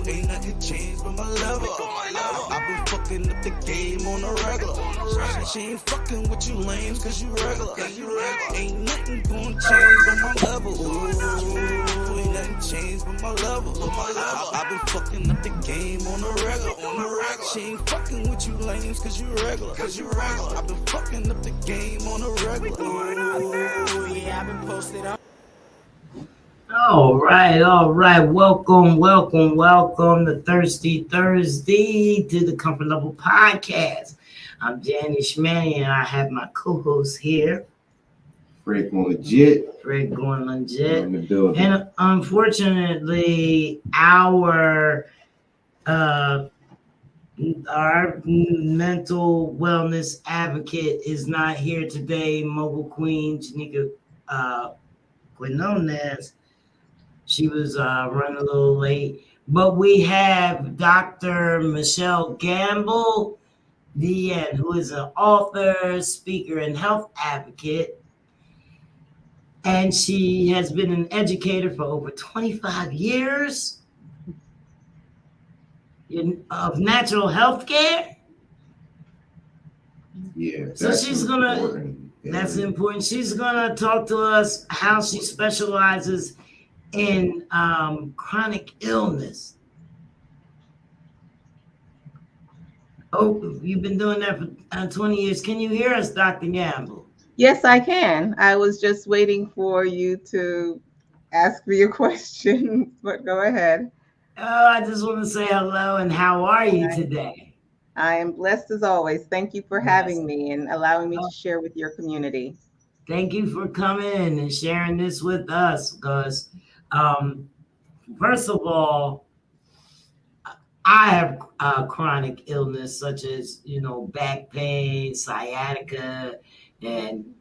Ain't nothing changed but my level. I've been fucking up the game on the regular. She ain't fucking with you lames cause you regular. Ain't nothing gonna change but my level. Ooh, ain't nothing changed but my level. I've been fucking up the game on the regular. She ain't fucking with you lames cause you regular. I've been fucking up the game on the regular. Ooh, yeah, I've been posted up. All right. Welcome to Thirsty Thursday to the Comfort Level Podcast. I'm Danny Schmanny and I have my co-host here. Fred going legit. And unfortunately, our mental wellness advocate is not here today. Mobile Queen Janika Quinones. She was running a little late, but we have Dr. Michelle Gamble, DN, who is an author, speaker, and health advocate. And she has been an educator for over 25 years of natural health care. Yeah. So she's that's important. She's gonna talk to us how she specializes in chronic illness. Oh, you've been doing that for 20 years. Can you hear us, Dr. Gamble? Yes, I can. I was just waiting for you to ask me a question, but go ahead. Oh, I just want to say hello and how are you today? I am blessed as always. Thank you for having me and allowing me to share with your community. Thank you for coming and sharing this with us because first of all, I have chronic illness such as, back pain, sciatica, and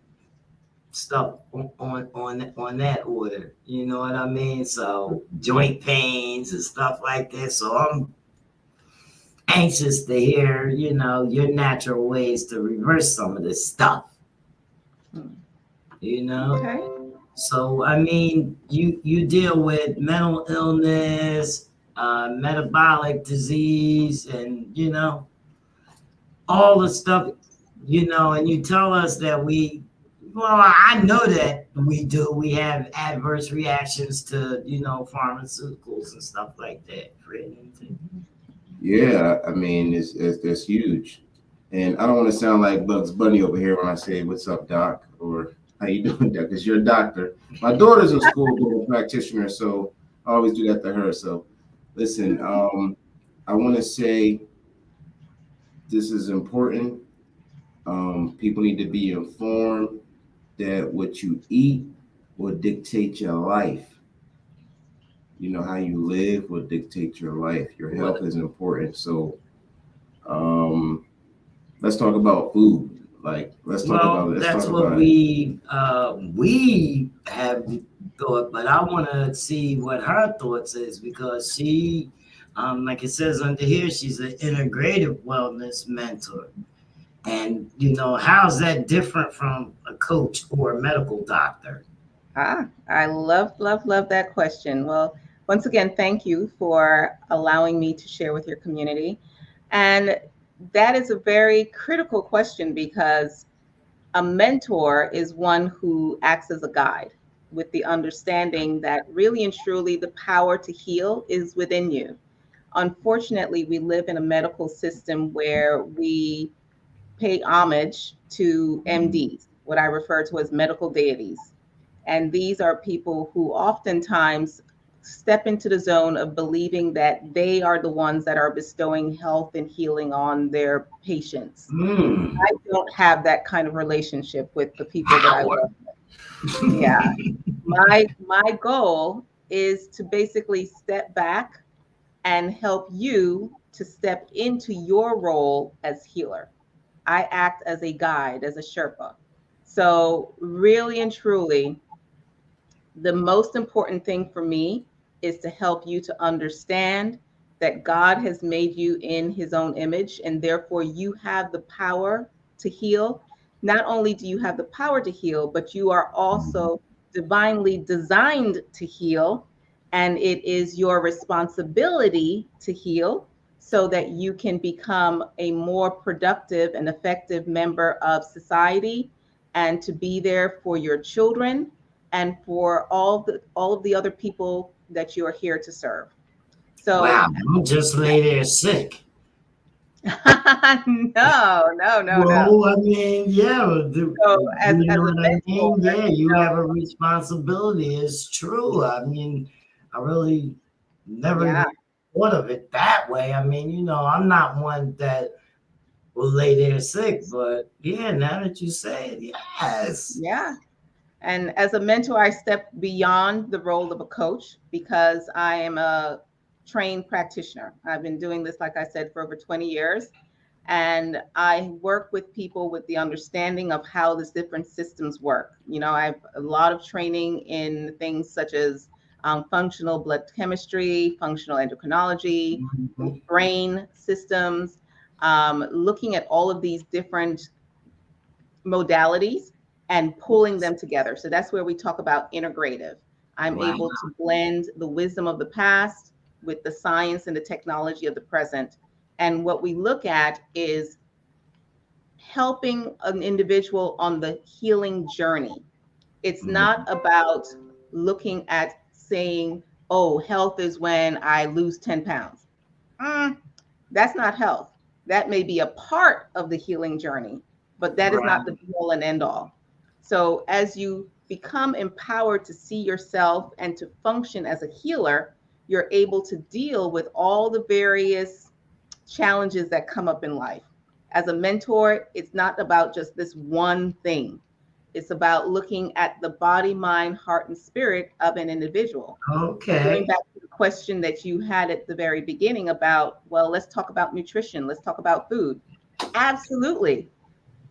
stuff on that order. You know what I mean? So joint pains and stuff like that. So I'm anxious to hear, your natural ways to reverse some of this stuff. Okay. So, I mean, you deal with mental illness, metabolic disease, and, all the stuff, and you tell us that I know that we have adverse reactions to, pharmaceuticals and stuff like that. Yeah, I mean, it's huge. And I don't want to sound like Bugs Bunny over here when I say, "What's up, Doc?" or "How you doing, Doc?" Because you're a doctor. My daughter's in school being a practitioner, so I always do that to her. So, listen, I want to say this is important. People need to be informed that what you eat will dictate your life. How you live will dictate your life. Your health is important. So, let's talk about food. Let's talk about. That's what we have thought, but I want to see what her thoughts is because she, like it says under here, she's an integrative wellness mentor. And, how's that different from a coach or a medical doctor? I love that question. Well, once again, thank you for allowing me to share with your community. And that is a very critical question because a mentor is one who acts as a guide with the understanding that really and truly the power to heal is within you. Unfortunately, we live in a medical system where we pay homage to MDs, what I refer to as medical deities. And these are people who oftentimes step into the zone of believing that they are the ones that are bestowing health and healing on their patients. I don't have that kind of relationship with the people that I work with. Yeah. My goal is to basically step back and help you to step into your role as healer. I act as a guide, as a Sherpa. So really and truly, the most important thing for me is to help you to understand that God has made you in his own image, and therefore you have the power to heal. Not only do you have the power to heal, but you are also divinely designed to heal. and it is your responsibility to heal so that you can become a more productive and effective member of society, and to be there for your children and for all of the other people that you are here to serve. So Wow, don't just lay there sick. no. Well, I mean, yeah, So you as know a what I mentor, mean? Yeah, you you know, have a responsibility. It's true. I mean, I really never yeah. even thought of it that way. I mean, I'm not one that will lay there sick, but yeah, now that you say it, yes. Yeah. And as a mentor, I step beyond the role of a coach because I am a trained practitioner. I've been doing this, like I said, for over 20 years. And I work with people with the understanding of how these different systems work. I have a lot of training in things such as functional blood chemistry, functional endocrinology, Mhm. brain systems, looking at all of these different modalities and pulling them together. So that's where we talk about integrative. I'm Wow. able to blend the wisdom of the past with the science and the technology of the present. And what we look at is helping an individual on the healing journey. It's not about looking at saying, oh, health is when I lose 10 pounds. That's not health. That may be a part of the healing journey, but that is Right. not the be all and end all. So as you become empowered to see yourself and to function as a healer, you're able to deal with all the various challenges that come up in life. As a mentor, it's not about just this one thing. It's about looking at the body, mind, heart, and spirit of an individual. Going Okay. back to the question that you had at the very beginning about, well, let's talk about nutrition, let's talk about food. Absolutely.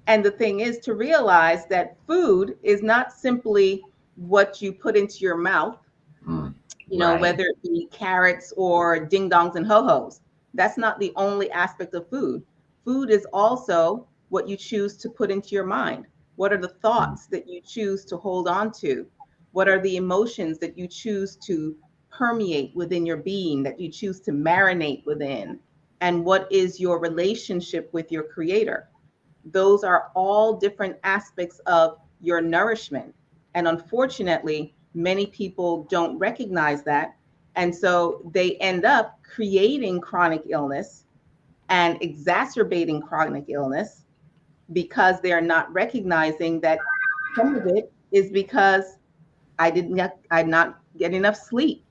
And the thing is to realize that food is not simply what you put into your mouth, Right. whether it be carrots or ding dongs and ho hos. That's not the only aspect of food. Food is also what you choose to put into your mind. What are the thoughts that you choose to hold on to? What are the emotions that you choose to permeate within your being, that you choose to marinate within? And what is your relationship with your creator? Those are all different aspects of your nourishment. And unfortunately, many people don't recognize that. And so they end up creating chronic illness and exacerbating chronic illness because they're not recognizing that some of it is because I not get enough sleep.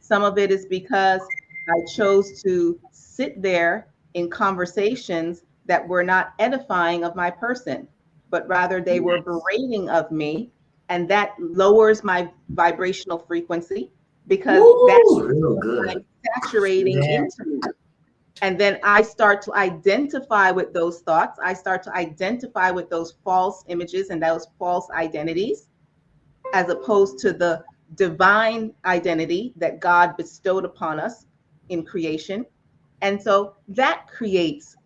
Some of it is because I chose to sit there in conversations that were not edifying of my person, but rather they were berating of me. And that lowers my vibrational frequency because that's Woo, real like good. saturating Yeah. into me. And then I start to identify with those thoughts. I start to identify with those false images and those false identities, as opposed to the divine identity that God bestowed upon us in creation. And so that creates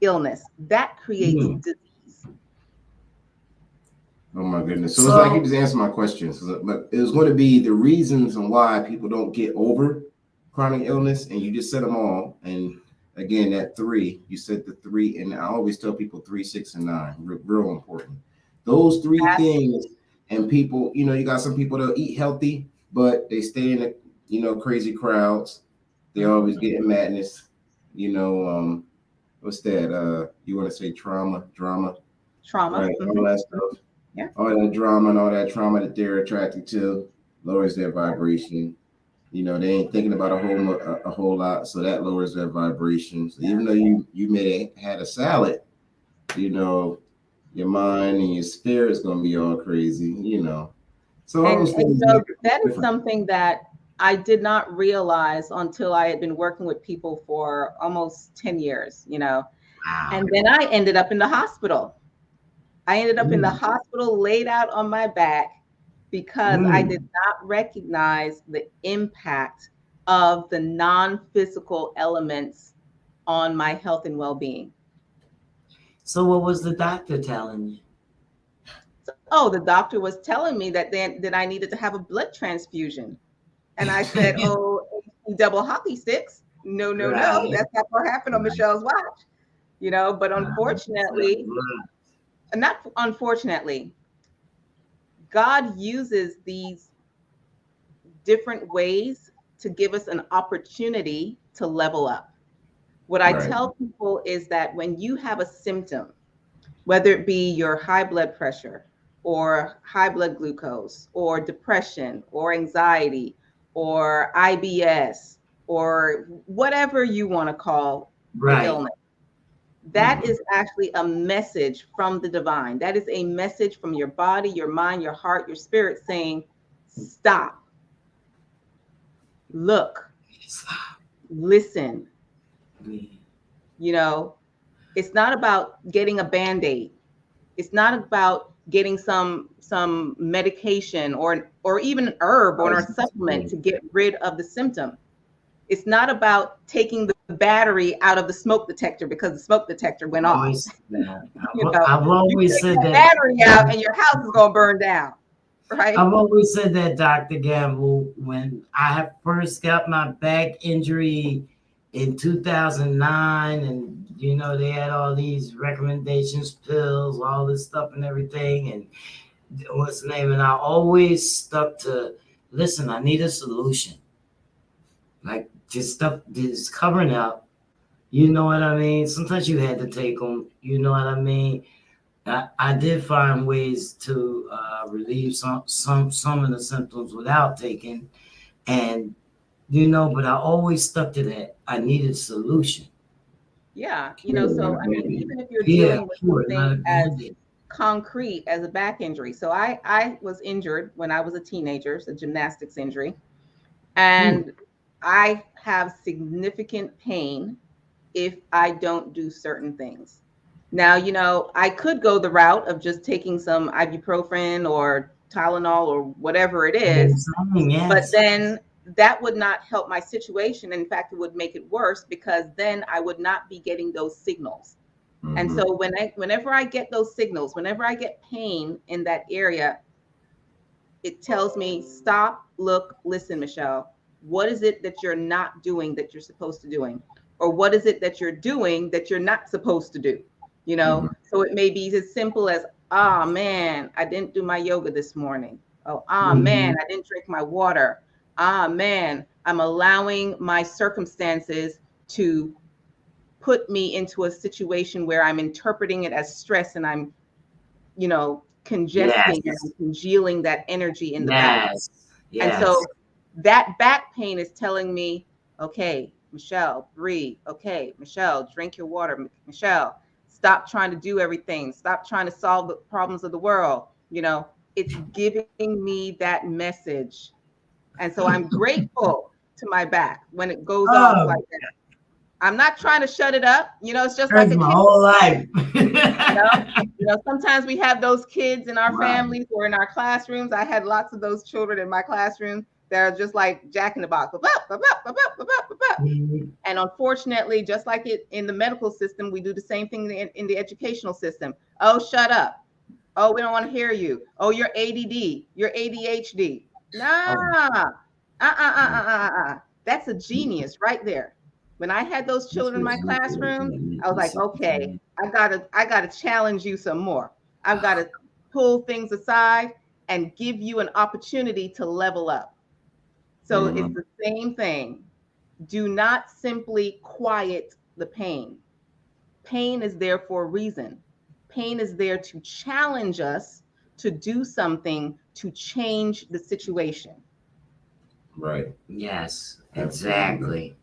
illness, that creates Mm. disease. Oh my goodness. So it's like you So, just answered my questions. But it was going to be the reasons and why people don't get over chronic illness, and you just said them all. And again, that three, you said the three, and I always tell people 3, 6, and 9, real important. Those three things, and people, you got some people that eat healthy, but they stay in the, crazy crowds. They always get in madness. What's that? You want to say drama, Trauma. right? All that stuff, Yeah. all that drama and all that trauma that they're attracted to lowers their vibration. They ain't thinking about a whole lot, so that lowers their vibration. So even though you may have had a salad, your mind and your spirit's gonna be all crazy. So all And those things make it that is different. something that I did not realize until I had been working with people for almost 10 years. wow. And then I ended up in the hospital. I ended up in the Mm. hospital laid out on my back because I did Mm. not recognize the impact of the non-physical elements on my health and well-being. So, what was the doctor telling you? So, the doctor was telling me that I needed to have a blood transfusion. And I said, oh, double hockey sticks. No, no, no. That's not what happened on Michelle's watch. You know, but unfortunately, not unfortunately, God uses these different ways to give us an opportunity to level up. What I tell people is that when you have a symptom, whether it be your high blood pressure or high blood glucose or depression or anxiety or IBS or whatever you want to call the illness, that is actually a message from the divine. That is a message from your body, your mind, your heart, your spirit saying, stop, look, listen. You know, it's not about getting a Band-Aid. It's not about getting some medication or even an herb or a supplement to get rid of the symptom. It's not about taking the battery out of the smoke detector because the smoke detector went off. I've always said that battery out and your house is gonna burn down. Right. I've always said that, Dr. Gamble, when I first got my back injury in 2009, and you know, they had all these recommendations, pills, all this stuff and everything, and what's the name? And I always stuck to, listen, I need a solution. Like, this stuff is covering up. You know what I mean? Sometimes you had to take them. You know what I mean? I did find ways to relieve some of the symptoms without taking, and you know, but I always stuck to that. I needed a solution. Yeah, you know, so I mean, even if you're dealing with something as concrete as a back injury. So I was injured when I was a teenager, it's a gymnastics injury, and I have significant pain if I don't do certain things. Now, you know, I could go the route of just taking some ibuprofen or Tylenol or whatever it is, but then that would not help my situation. In fact, it would make it worse because then I would not be getting those signals. And so whenever I get those signals, whenever I get pain in that area, it tells me, stop, look, listen, Michelle. What is it that you're not doing that you're supposed to doing? Or what is it that you're doing that you're not supposed to do? You know, so it may be as simple as, man, I didn't do my yoga this morning. Oh, man, I didn't drink my water. Man, I'm allowing my circumstances to put me into a situation where I'm interpreting it as stress and I'm, you know, congesting and congealing that energy in the back. And so that back pain is telling me, okay, Michelle, breathe. Okay, Michelle, drink your water. Michelle, stop trying to do everything. Stop trying to solve the problems of the world. You know, it's giving me that message. And so I'm grateful to my back when it goes off like that. I'm not trying to shut it up. You know, it's just like my whole life. you know, sometimes we have those kids in our families or in our classrooms. I had lots of those children in my classroom that are just like Jack in the Box. And unfortunately, just like it in the medical system, we do the same thing in the educational system. Oh, shut up. Oh, we don't want to hear you. Oh, you're ADD. You're ADHD. Nah. That's a genius right there. When I had those children in my classroom, I was like, okay, I gotta challenge you some more. I've got to pull things aside and give you an opportunity to level up. So it's the same thing. Do not simply quiet the pain. Pain is there for a reason. Pain is there to challenge us to do something to change the situation. Right. Yes, exactly.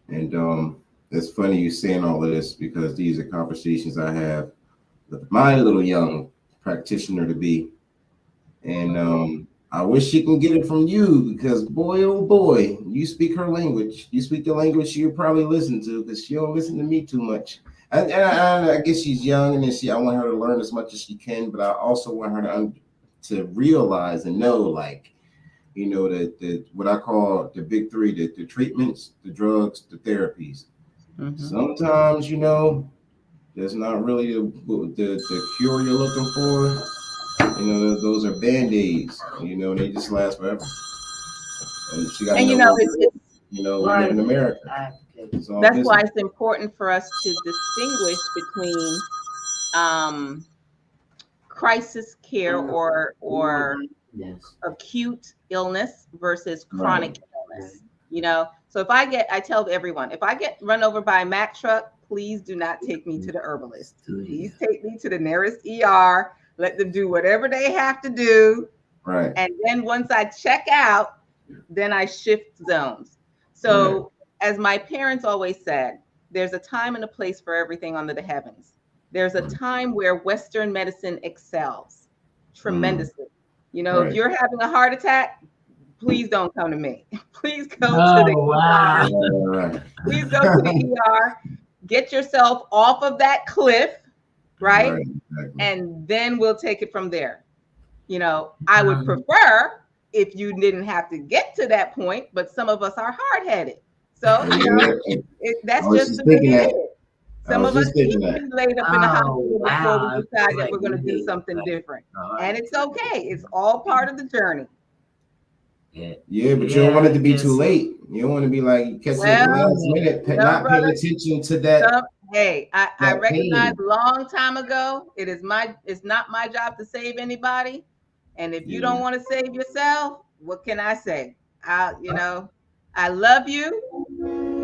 And it's funny you saying all of this because these are conversations I have with my little young practitioner to be. And I wish she can get it from you because boy, oh boy, you speak her language. You speak the language she'll probably listen to because she don't listen to me too much. And I guess she's young and I want her to learn as much as she can, but I also want her to realize and know, like, you know, the what I call the big three, the treatments, the drugs, the therapies. Sometimes, you know, there's not really the cure you're looking for. You know, those are Band-Aids, you know, they just last forever. and she got And to you know, know, we live in America. It's all that's business. why it's important for us to distinguish between crisis care or Yes. acute illness versus chronic illness. You know, so I tell everyone, if I get run over by a Mack truck, please do not take me to the herbalist. Please take me to the nearest ER. Let them do whatever they have to do. Right. And then once I check out, then I shift zones. So as my parents always said, there's a time and a place for everything under the heavens. There's a time where Western medicine excels tremendously. You know, if you're having a heart attack, please don't come to me. Please go to the ER. Please go to the ER. Get yourself off of that cliff, right? Exactly. And then we'll take it from there. You know, I would prefer if you didn't have to get to that point, but some of us are hard-headed. So, you know, that's just the way it is. Some of us need to be laid up in the hospital before we decide that we're going to do something different. And it's okay. It's all part of the journey. Yeah, but you don't want it to be too late. You don't want to be like catching it at the last minute, not paying attention to that. Hey, I recognized a long time ago, it's not my job to save anybody. And if you don't want to save yourself, what can I say? You know, I love you.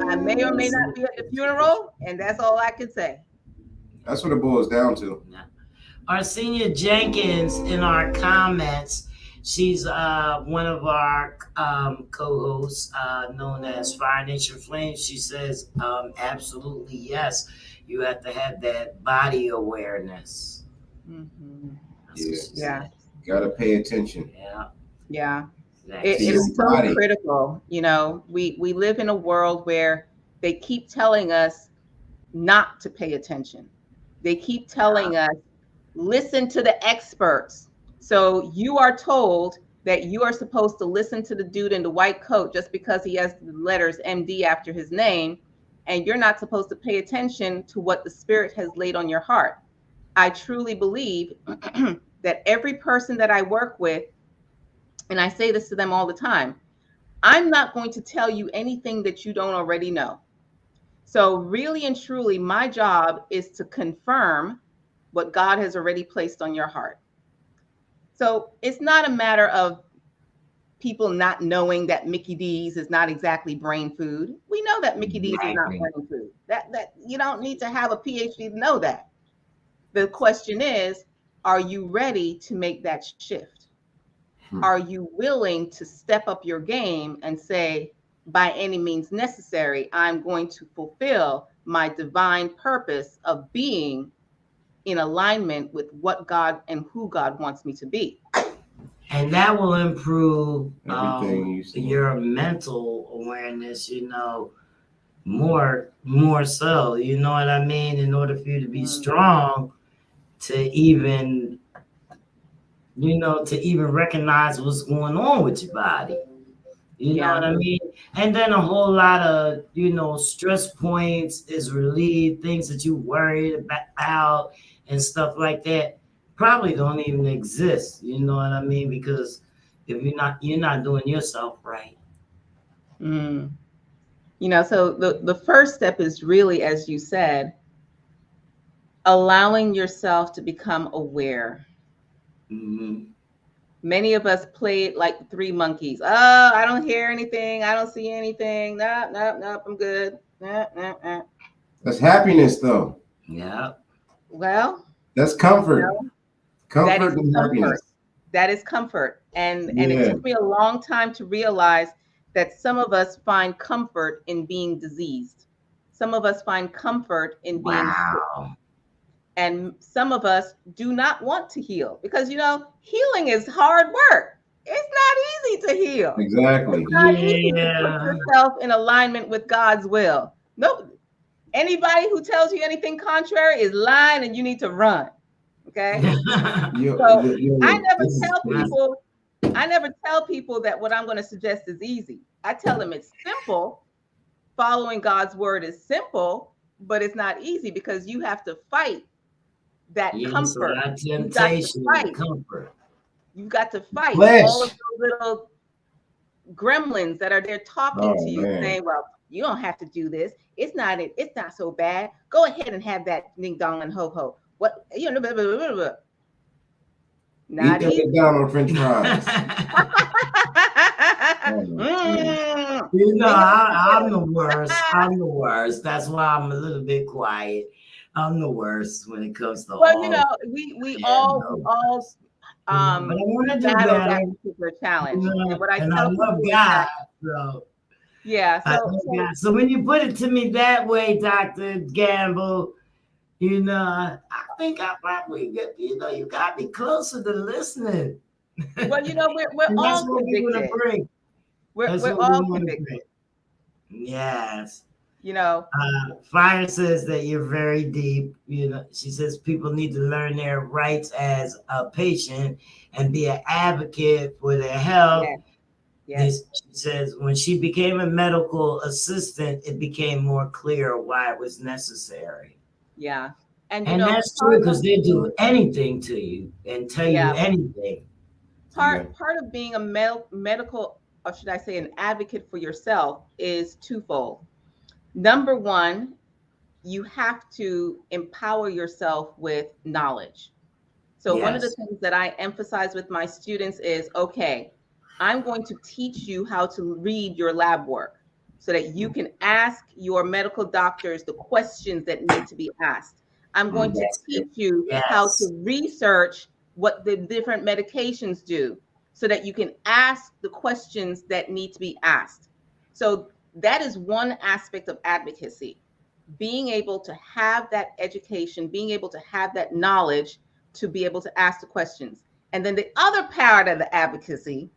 I may or may not be at the funeral, and that's all I can say. That's what it boils down to. Arsenio Jenkins in our comments, she's one of our co-hosts known as Fire Nation Flames. She says, absolutely yes. You have to have that body awareness. Mm-hmm. Yeah. Got to pay attention. Yeah. It is so critical. You know, we live in a world where they keep telling us not to pay attention. They keep telling us, listen to the experts. So you are told that you are supposed to listen to the dude in the white coat just because he has the letters MD after his name, and you're not supposed to pay attention to what the Spirit has laid on your heart. I truly believe that every person that I work with, and I say this to them all the time, I'm not going to tell you anything that you don't already know. So really and truly, my job is to confirm what God has already placed on your heart. So it's not a matter of people not knowing that Mickey D's is not exactly brain food. We know that Mickey D's is not brain food. That you don't need to have a PhD to know that. The question is, are you ready to make that shift? Are you willing to step up your game and say, by any means necessary, I'm going to fulfill my divine purpose of being in alignment with what God and who God wants me to be? And that will improve your mental awareness, you know, more so, you know what I mean? In order for you to be strong, to even, you know, to even recognize what's going on with your body. You know what I mean? And then a whole lot of, you know, stress points is relieved, things that you worried about and stuff like that probably don't even exist. You know what I mean? Because if you're not doing yourself right. You know, so the first step is really, as you said, allowing yourself to become aware. Many of us play it like the three monkeys. Oh, I don't hear anything. I don't see anything. Nope, I'm good. That's happiness, though. Yeah. Well, that's comfort. You know, comfort and happiness. That is comfort. And it took me a long time to realize that some of us find comfort in being diseased. Some of us find comfort in being sick. And some of us do not want to heal because, you know, healing is hard work. It's not easy to heal. Exactly. It's not easy to put yourself in alignment with God's will. No, anybody who tells you anything contrary is lying and you need to run. Okay. I never tell people that what I'm going to suggest is easy. I tell them it's simple. Following God's word is simple, but it's not easy because you have to fight that comfort. Temptation, comfort. You've got to fight all of those little gremlins that are there talking Oh, to you, man. saying, "Well, you don't have to do this. It's not so bad. Go ahead and have that ding dong and ho ho. What you know, blah, blah, blah, blah, blah." Eat Not them easy. McDonald's French fries. Mm. You know, Finger I'm the worst. I'm the worst. That's why I'm a little bit quiet. I'm the worst when it comes to Well, you all. know, we Yeah, all no. But I um want to do battle better. that particular challenge. You And know, what I and I tell love people is God. that, So yeah, I love God. So when you put it to me that way, Dr. Gamble, you know, I think I probably get, you know, you got me closer to listening. well, you know, we're And that's all what we want to convicted. bring. That's We're what we all want to convicted, bring. Yes. you know. Fire says that you're very deep. You know, she says people need to learn their rights as a patient and be an advocate for their health. Yes. She says when she became a medical assistant, it became more clear why it was necessary. Yeah. And you And know, that's true because they do anything to you and tell you yeah, anything. part of being a medical, or should I say an advocate for yourself, is twofold. Number one, you have to empower yourself with knowledge. So one of the Yes. things that I emphasize with my students is, okay, I'm going to teach you how to read your lab work so that you can ask your medical doctors the questions that need to be asked. I'm going to That's teach it. you how to Yes. research what the different medications do so that you can ask the questions that need to be asked. So that is one aspect of advocacy, being able to have that education, being able to have that knowledge to be able to ask the questions. And then the other part of the advocacy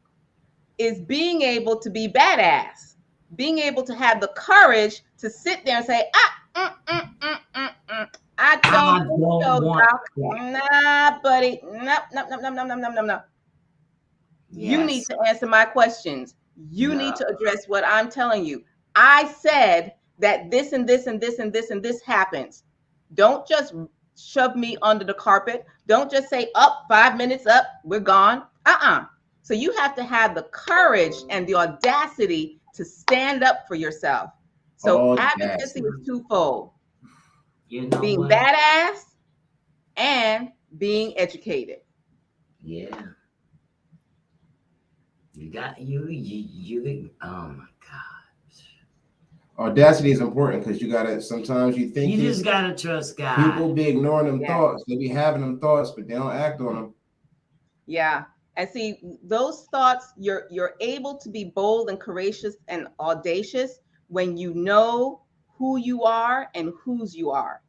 is being able to be badass, being able to have the courage to sit there and say, I don't think so, want doc. that. Nah, buddy. No. You need Yes. to answer my questions. You No. need to address what I'm telling you. I said that this and this and this and this and this happens. Don't just shove me under the carpet. Don't just say, up, 5 minutes up, we're gone. So you have to have the courage and the audacity to stand up for yourself. So advocacy is twofold. You know being what? badass and being educated. Yeah. You got you oh my God. Audacity is important because you gotta sometimes you think you just gotta trust God. People be ignoring them thoughts. They be having them thoughts, but they don't act on them. Yeah. And see, those thoughts, you're able to be bold and courageous and audacious when you know who you are and whose you are.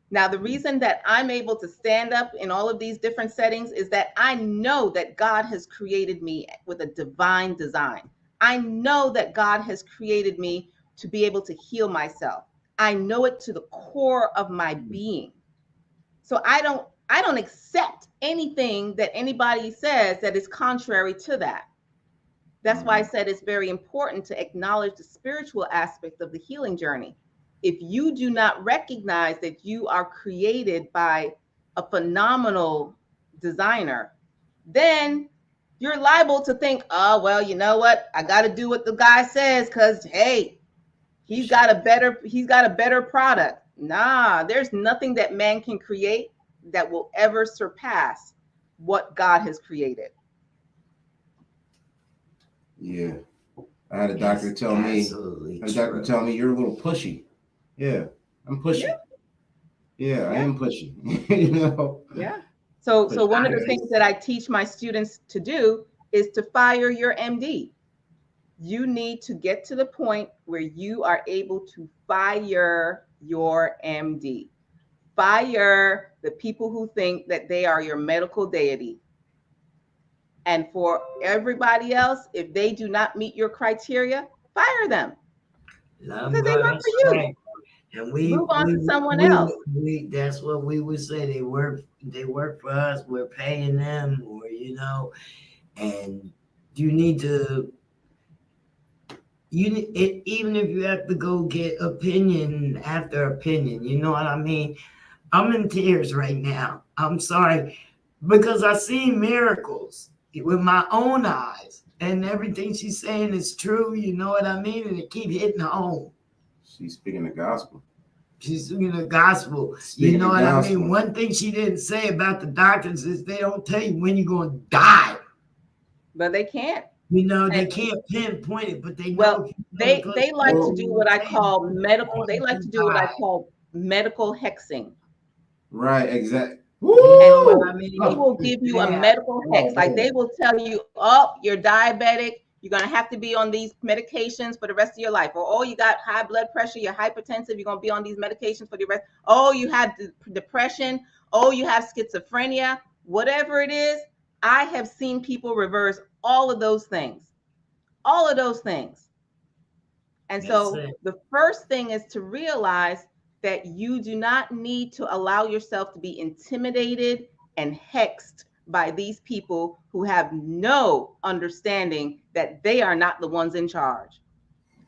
Now, the reason that I'm able to stand up in all of these different settings is that I know that God has created me with a divine design. I know that God has created me to be able to heal myself. I know it to the core of my being. So I don't accept anything that anybody says that is contrary to that. That's why I said it's very important to acknowledge the spiritual aspect of the healing journey. If you do not recognize that you are created by a phenomenal designer, then you're liable to think, oh, well, you know what? I got to do what the guy says because, hey, he's got a better product. Nah, there's nothing that man can create that will ever surpass what God has created. Yeah. I had a doctor tell me, you're a little pushy. Yeah, I'm pushy. Yeah, I am pushy. You know? Yeah. So one of the things that I teach my students to do is to fire your MD. You need to get to the point where you are able to fire your MD. Fire the people who think that they are your medical deity. And for everybody else, if they do not meet your criteria, fire them. Because they work for you. Right. And we move on to someone else. That's what we would say. They work for us. We're paying them, or you know, and you need to. Even if you have to go get opinion after opinion, you know what I mean? I'm in tears right now. I'm sorry, because I see miracles with my own eyes. and everything she's saying is true. You know what I mean? And it keep hitting home. She's speaking the gospel. She's speaking the gospel. Speaking you know the what gospel. I mean? One thing she didn't say about the doctors is they don't tell you when you're going to die. But they can't. You know, they can't pinpoint it, but they know. Well, they like to do what I call medical. They like to do what I call medical hexing. Right, exactly. I mean, they will give you a medical hex. Like they will tell you, oh, you're diabetic. You're going to have to be on these medications for the rest of your life. Or, oh, you got high blood pressure. You're hypertensive. You're going to be on these medications for the rest. Oh, you have depression. Oh, you have schizophrenia. Whatever it is, I have seen people reverse all of those things. All of those things. And so the first thing is to realize that you do not need to allow yourself to be intimidated and hexed by these people who have no understanding that they are not the ones in charge.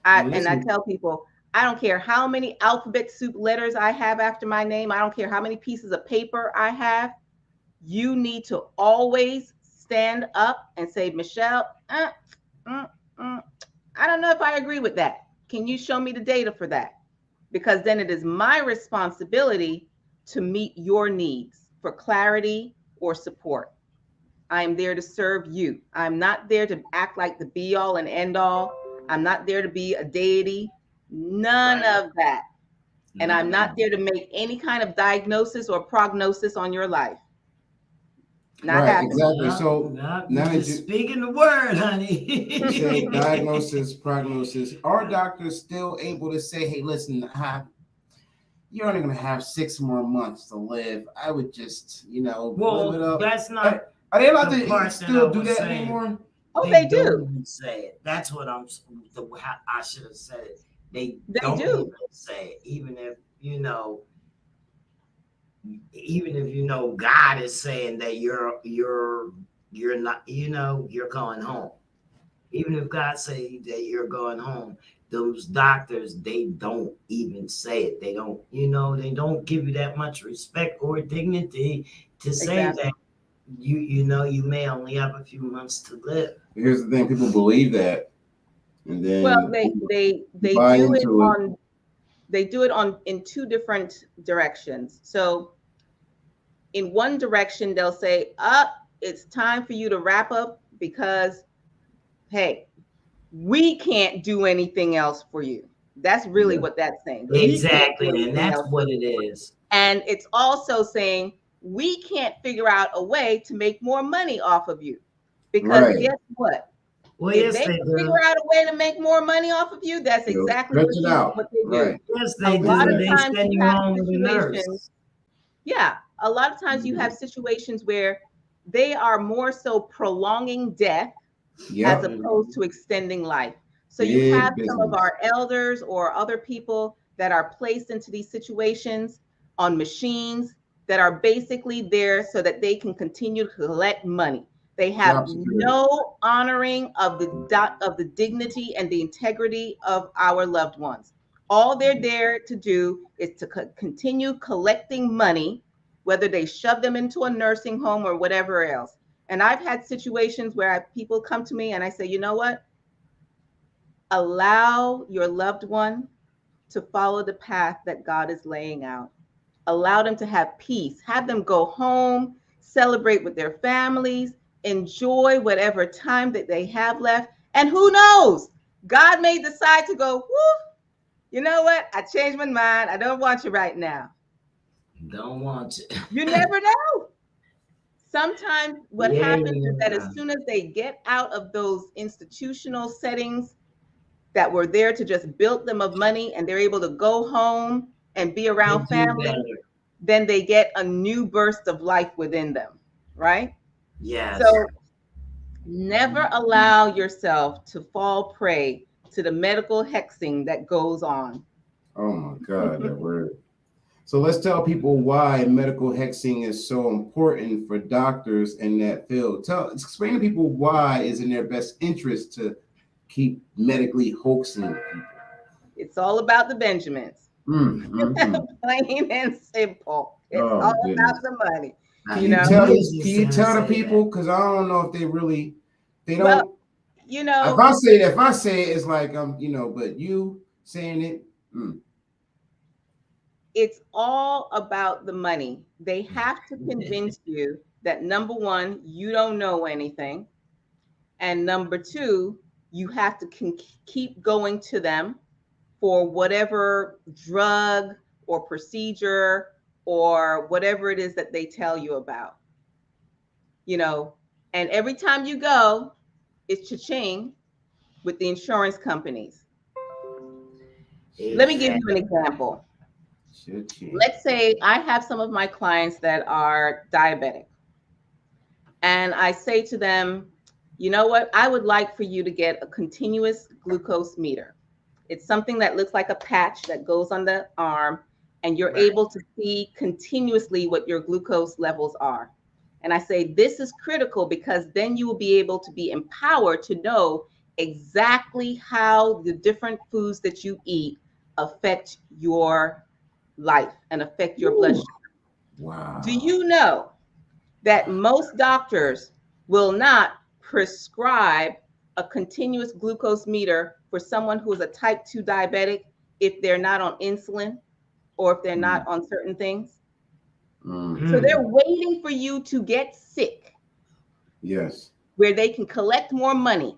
And I tell people, I don't care how many alphabet soup letters I have after my name. I don't care how many pieces of paper I have. You need to always stand up and say, Michelle, I don't know if I agree with that. Can you show me the data for that? Because then it is my responsibility to meet your needs for clarity or support. I am there to serve you. I'm not there to act like the be all and end all. I'm not there to be a deity. None of that. And I'm not there to make any kind of diagnosis or prognosis on your life. Not happening. Exactly. So now that you're speaking the word, honey. Say diagnosis, prognosis. Are doctors still able to say, hey, listen, you're only going to have 6 more months to live. I would just, live it up. That's not. Are they allowed to still do that anymore? Oh, they do. Say it. That's what I should have said it. They don't do say it, even if God is saying that you're not, you're going home. Even if God say that you're going home, those doctors, they don't even say it. They don't, they don't give you that much respect or dignity to say that you may only have a few months to live. Here's the thing: people believe that, and then they do it in 2 different directions. So in one direction, they'll say, it's time for you to wrap up because, hey, we can't do anything else for you. That's really what that's saying. Exactly. And that's what it is. And it's also saying, we can't figure out a way to make more money off of you. Because guess what? Well, if they figure out a way to make more money off of you, that's exactly what they do. Yes, they do. A lot of times you have situations. Yeah, a lot of times you have situations where they are more so prolonging death as opposed to extending life. So you have some of our elders or other people that are placed into these situations on machines that are basically there so that they can continue to collect money. They have no honoring of the dignity and the integrity of our loved ones. All they're there to do is to continue collecting money, whether they shove them into a nursing home or whatever else. And I've had situations where people come to me and I say, you know what? Allow your loved one to follow the path that God is laying out. Allow them to have peace. Have them go home, celebrate with their families, enjoy whatever time that they have left. And who knows? God may decide to go, whoo, you know what? I changed my mind. I don't want you right now. Don't want you. You never know. Sometimes what happens is that as soon as they get out of those institutional settings that were there to just build them of money and they're able to go home and be around family, then they get a new burst of life within them, right? Yeah. So never allow yourself to fall prey to the medical hexing that goes on. Oh my God, that word. So let's tell people why medical hexing is so important for doctors in that field. Explain to people why it's in their best interest to keep medically hoaxing people. It's all about the Benjamins. Plain and simple. It's all about the money. Can you tell the people? Because I don't know if they don't. you know, if I say it, it's like but you saying it. It's all about the money. They have to convince you that number one, you don't know anything. And number two, you have to keep going to them for whatever drug or procedure or whatever it is that they tell you about. And every time you go, it's cha-ching with the insurance companies. Let me give you an example. Let's say I have some of my clients that are diabetic. And I say to them, you know what? I would like for you to get a continuous glucose meter. It's something that looks like a patch that goes on the arm, and you're able to see continuously what your glucose levels are. And I say, this is critical because then you will be able to be empowered to know exactly how the different foods that you eat affect your life and affect your blood sugar. Wow. Do you know that most doctors will not prescribe a continuous glucose meter for someone who is a type 2 diabetic if they're not on insulin or if they're not on certain things? So they're waiting for you to get sick. Yes. Where they can collect more money,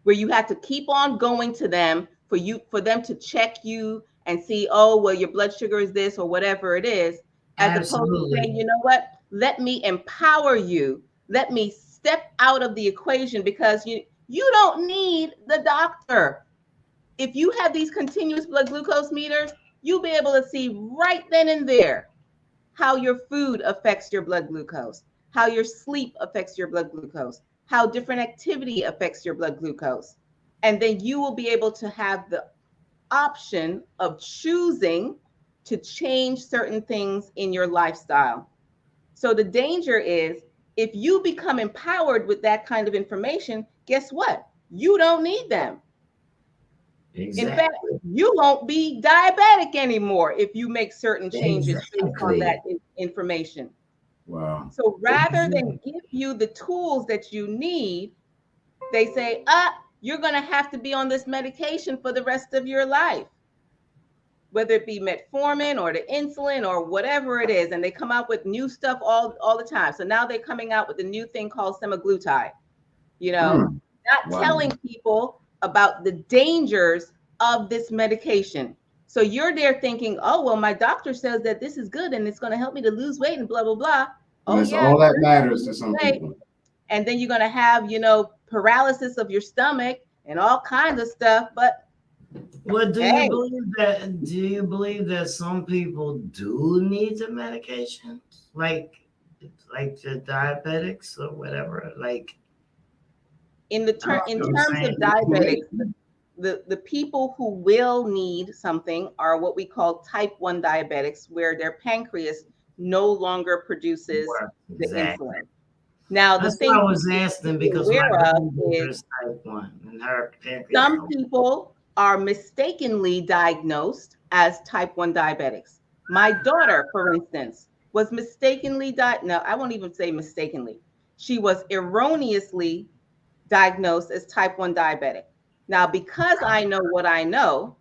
where you have to keep on going to them for them to check you and see, oh, well, your blood sugar is this or whatever it is, as opposed to saying, you know what, let me empower you. Let me step out of the equation because you don't need the doctor. If you have these continuous blood glucose meters, you'll be able to see right then and there how your food affects your blood glucose, how your sleep affects your blood glucose, how different activity affects your blood glucose. And then you will be able to have the option of choosing to change certain things in your lifestyle. So the danger is if you become empowered with that kind of information, guess what? You don't need them. Exactly. In fact, you won't be diabetic anymore if you make certain changes based on that information. Wow. So rather than give you the tools that you need, they say, you're going to have to be on this medication for the rest of your life, whether it be metformin or the insulin or whatever it is. And they come out with new stuff all the time. So now they're coming out with a new thing called semaglutide, not telling people about the dangers of this medication. So you're there thinking, oh, well, my doctor says that this is good and it's going to help me to lose weight and blah, blah, blah. Oh, that's all that matters to some people. And then you're going to have, paralysis of your stomach and all kinds of stuff. But do you believe that some people do need the medication? Like the diabetics or whatever? Like in terms of diabetics, the people who will need something are what we call type 1 diabetics, where their pancreas no longer produces the insulin. Now, the thing I was asking because my grandmother is type 1 and her pancreas. Some people are mistakenly diagnosed as type 1 diabetics. My daughter, for instance, was mistakenly no, I won't even say mistakenly. She was erroneously diagnosed as type 1 diabetic. Now, because I know what I know,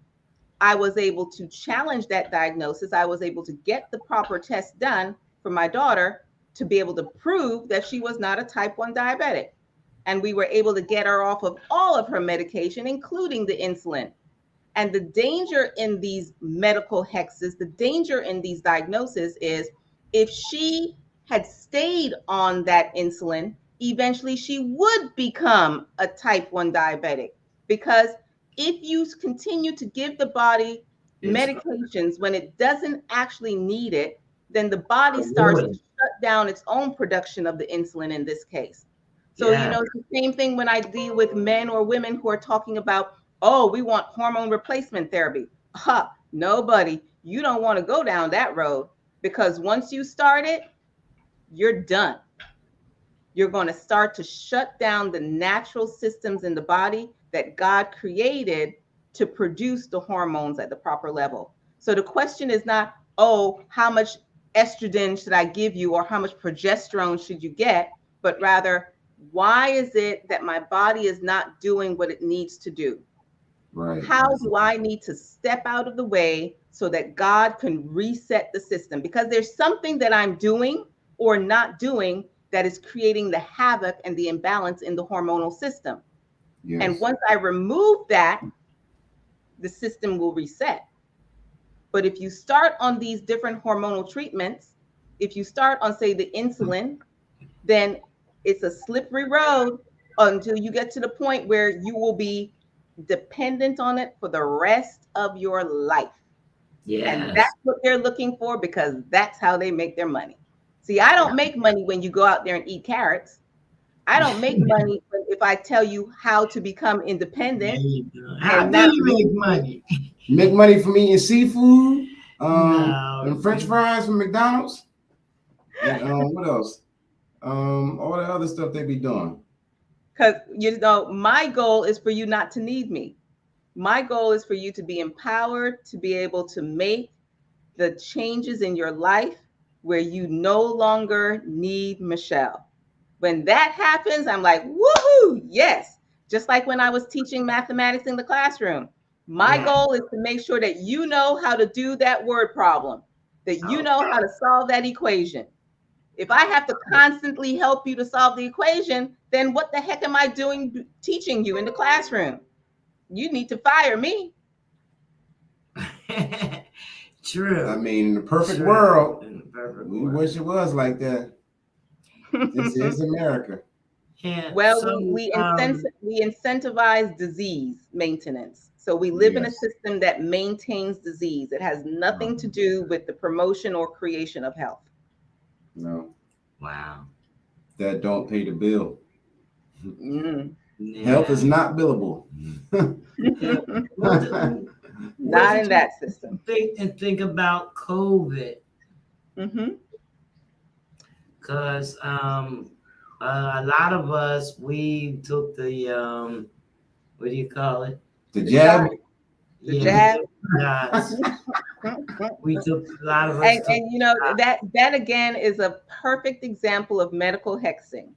I was able to challenge that diagnosis. I was able to get the proper test done for my daughter to be able to prove that she was not a type 1 diabetic. And we were able to get her off of all of her medication, including the insulin. And the danger in these medical hexes, the danger in these diagnoses is if she had stayed on that insulin, eventually she would become a type 1 diabetic. Because if you continue to give the body medications when it doesn't actually need it, then the body starts to shut down its own production of the insulin in this case. So, it's the same thing when I deal with men or women who are talking about, oh, we want hormone replacement therapy. Nobody, you don't want to go down that road, because once you start it, you're done. You're going to start to shut down the natural systems in the body that God created to produce the hormones at the proper level. So the question is not, oh, how much estrogen should I give you or how much progesterone should you get, but rather, Why is it that my body is not doing what it needs to do? Right. How do I need to step out of the way so that God can reset the system? Because there's something that I'm doing or not doing that is creating the havoc and the imbalance in the hormonal system. Yes. And once I remove that, the system will reset. But if you start on these different hormonal treatments, if you start on, say, the insulin, then it's a slippery road until you get to the point where you will be dependent on it for the rest of your life. And Yes. that's what they're looking for, because that's how they make their money. See, I don't make money when you go out there and eat carrots. I don't make money if I tell you how to become There independent. you go. How And do not you make money? You make money from eating seafood, No. and French fries from McDonald's, and what else? All the other stuff they be doing. Because, you know, my goal is for you not to need me. My goal is for you to be empowered, to be able to make the changes in your life where you no longer need Michelle. When that happens, I'm like, woohoo, yes. Just like when I was teaching mathematics in the classroom. My Yeah. goal is to make sure that you know how to do that word problem, that you know how to solve that equation. If I have to constantly help you to solve the equation, then what the heck am I doing teaching you in the classroom? You need to fire me. True. I mean, in the perfect True. world, In the perfect we world. wish it was like that. This is America. Yeah. Well, So, we incentivize disease maintenance. So we live in a Yes. system that maintains disease. It has nothing to do with the promotion or creation of health. No, wow. that don't pay the bill. Mm. Yeah. Health is not billable. Yeah. What Not did in that system. think about COVID? Hmm. Because a lot of us, we took the what do you call it? The The jab. shot. The Yeah, jab. we took a lot of us. And you know, that again is a perfect example of medical hexing,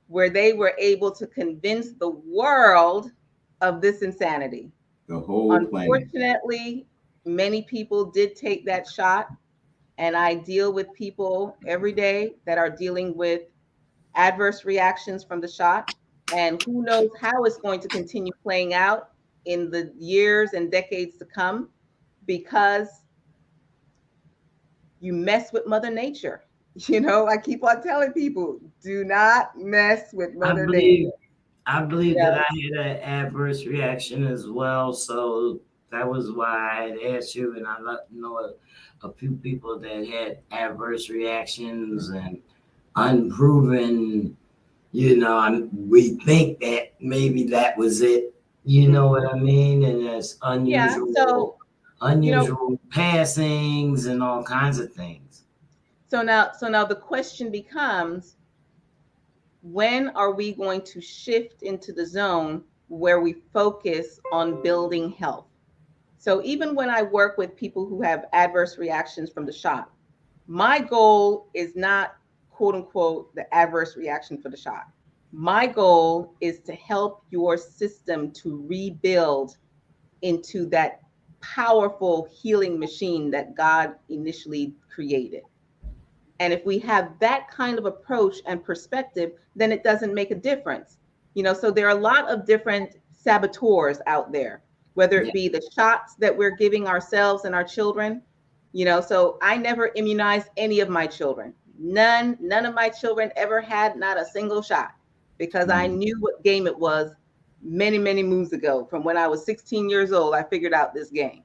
where they were able to convince the world of this insanity. The whole planet. Unfortunately, many people did take that shot, and I deal with people every day that are dealing with adverse reactions from the shot, and who knows how it's going to continue playing out in the years and decades to come, because you mess with Mother Nature. You know, I keep on telling people, do not mess with Mother Nature. I believe Yeah. that I had an adverse reaction as well, so that was why I had asked you, and I know a few people that had adverse reactions and unproven. You know, we think that maybe that was it. You know what I mean? And it's Yeah. So, unusual passings and all kinds of things. so now the question becomes, when are we going to shift into the zone where we focus on building health? So even when I work with people who have adverse reactions from the shot, my goal is not, quote unquote, the adverse reaction for the shot. My goal is to help your system to rebuild into that powerful healing machine that God initially created. And if we have that kind of approach and perspective, then it doesn't make a difference. You know, so there are a lot of different saboteurs out there, whether it be the shots that we're giving ourselves and our children. You know, so I never immunized any of my children. None of my children ever had not a single shot, because I knew what game it was many, many moons ago. From when I was 16 years old, I figured out this game.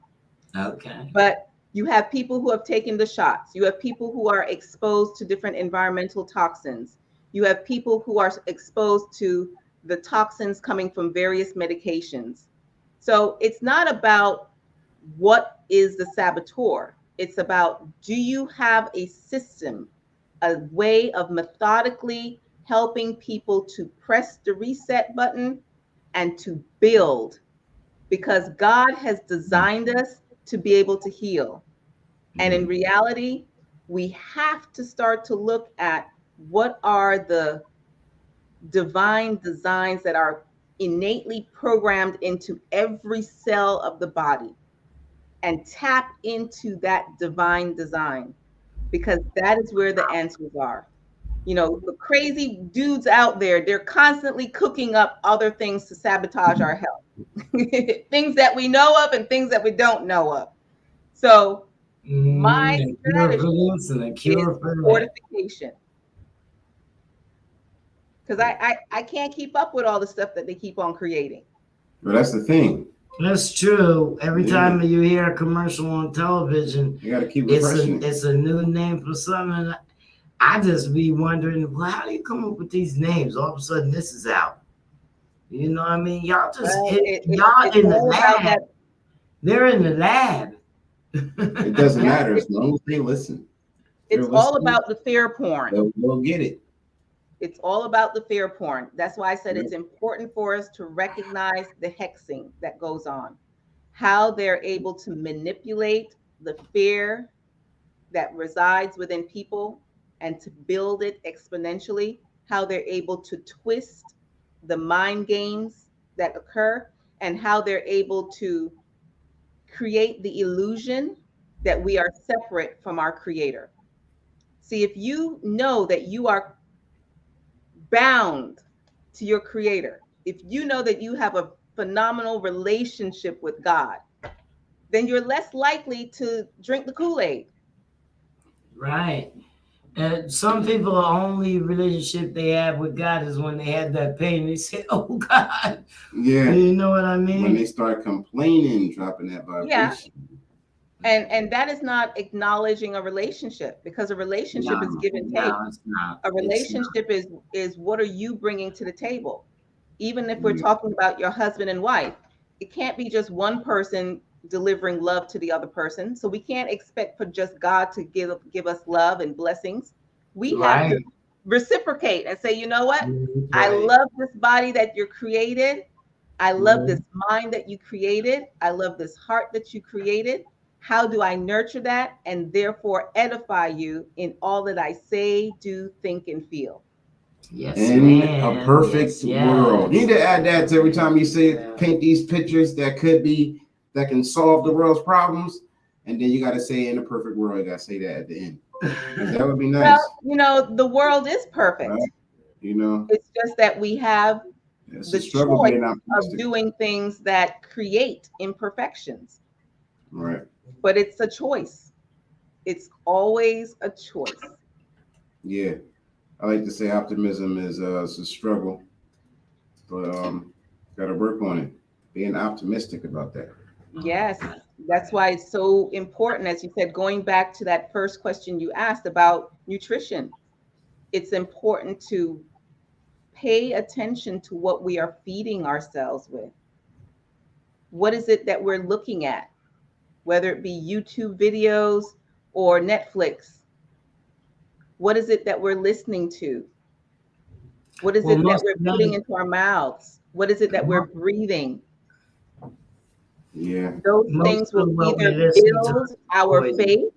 Okay. But you have people who have taken the shots. You have people who are exposed to different environmental toxins. You have people who are exposed to the toxins coming from various medications. So it's not about what is the saboteur. It's about, do you have a system, a way of methodically helping people to press the reset button and to build? Because God has designed us to be able to heal. And in reality, we have to start to look at what are the divine designs that are innately programmed into every cell of the body, and tap into that divine design, because that is where the answers are. You know, the crazy dudes out there, they're constantly cooking up other things to sabotage our health. Things that we know of and things that we don't know of. So my A cure strategy for this and a is cure for that. fortification. Because I can't keep up with all the stuff that they keep on creating. But that's the thing. That's true. Every Yeah. time you hear a commercial on television, You got to keep it's refreshing. it's a new name for something. I just be wondering, well, how do you come up with these names? All of a sudden, this is out. You know what I mean? Y'all just Well, y'all it's in the all about lab. that. They're in the lab. It doesn't Yeah, matter as long as they listen. It's They're all listening, about the fear porn. they'll get it. It's all about the fear porn. That's why I said Yep. it's important for us to recognize the hexing that goes on, how they're able to manipulate the fear that resides within people and to build it exponentially, how they're able to twist the mind games that occur, and how they're able to create the illusion that we are separate from our creator. See, if you know that you are bound to your creator, if you know that you have a phenomenal relationship with God, then you're less likely to drink the Kool-Aid. Right. And some people, the only relationship they have with God is when they have that pain. They say, "Oh God," Yeah. you know what I When mean? they start complaining, dropping that vibration. Yeah. And that is not acknowledging a relationship, because a relationship is give and take. No, it's not. A relationship is what are you bringing to the table? Even if we're Yeah. talking about your husband and wife, it can't be just one person delivering love to the other person. So we can't expect for just God to give us love and blessings. We have to reciprocate and say, you know what? I love this body that you're created. I love this mind that you created. I love this heart that you created. How do I nurture that and therefore edify you in all that I say, do, think, and feel? Yes, In ma'am. a perfect Yes, world. You need to add that to every time you say Yeah. paint these pictures that can solve the world's problems. And then you got to say in a perfect world, you got to say that at the end. 'Cause that would be nice. Well, you know, the world is perfect. Right. You know, It's just that we have it's the a struggle choice being of optimistic. doing things that create imperfections. Right. But it's a choice. It's always a choice. Yeah. I like to say optimism is it's a struggle, but got to work on it. Being optimistic about that. Yes, that's why it's so important, as you said, going back to that first question you asked about nutrition. It's important to pay attention to what we are feeding ourselves with. What is it that we're looking at? Whether it be YouTube videos or Netflix. What is it that we're listening to? What is it that we're putting into our mouths? What is it that we're breathing? Yeah. Those things will either build our faith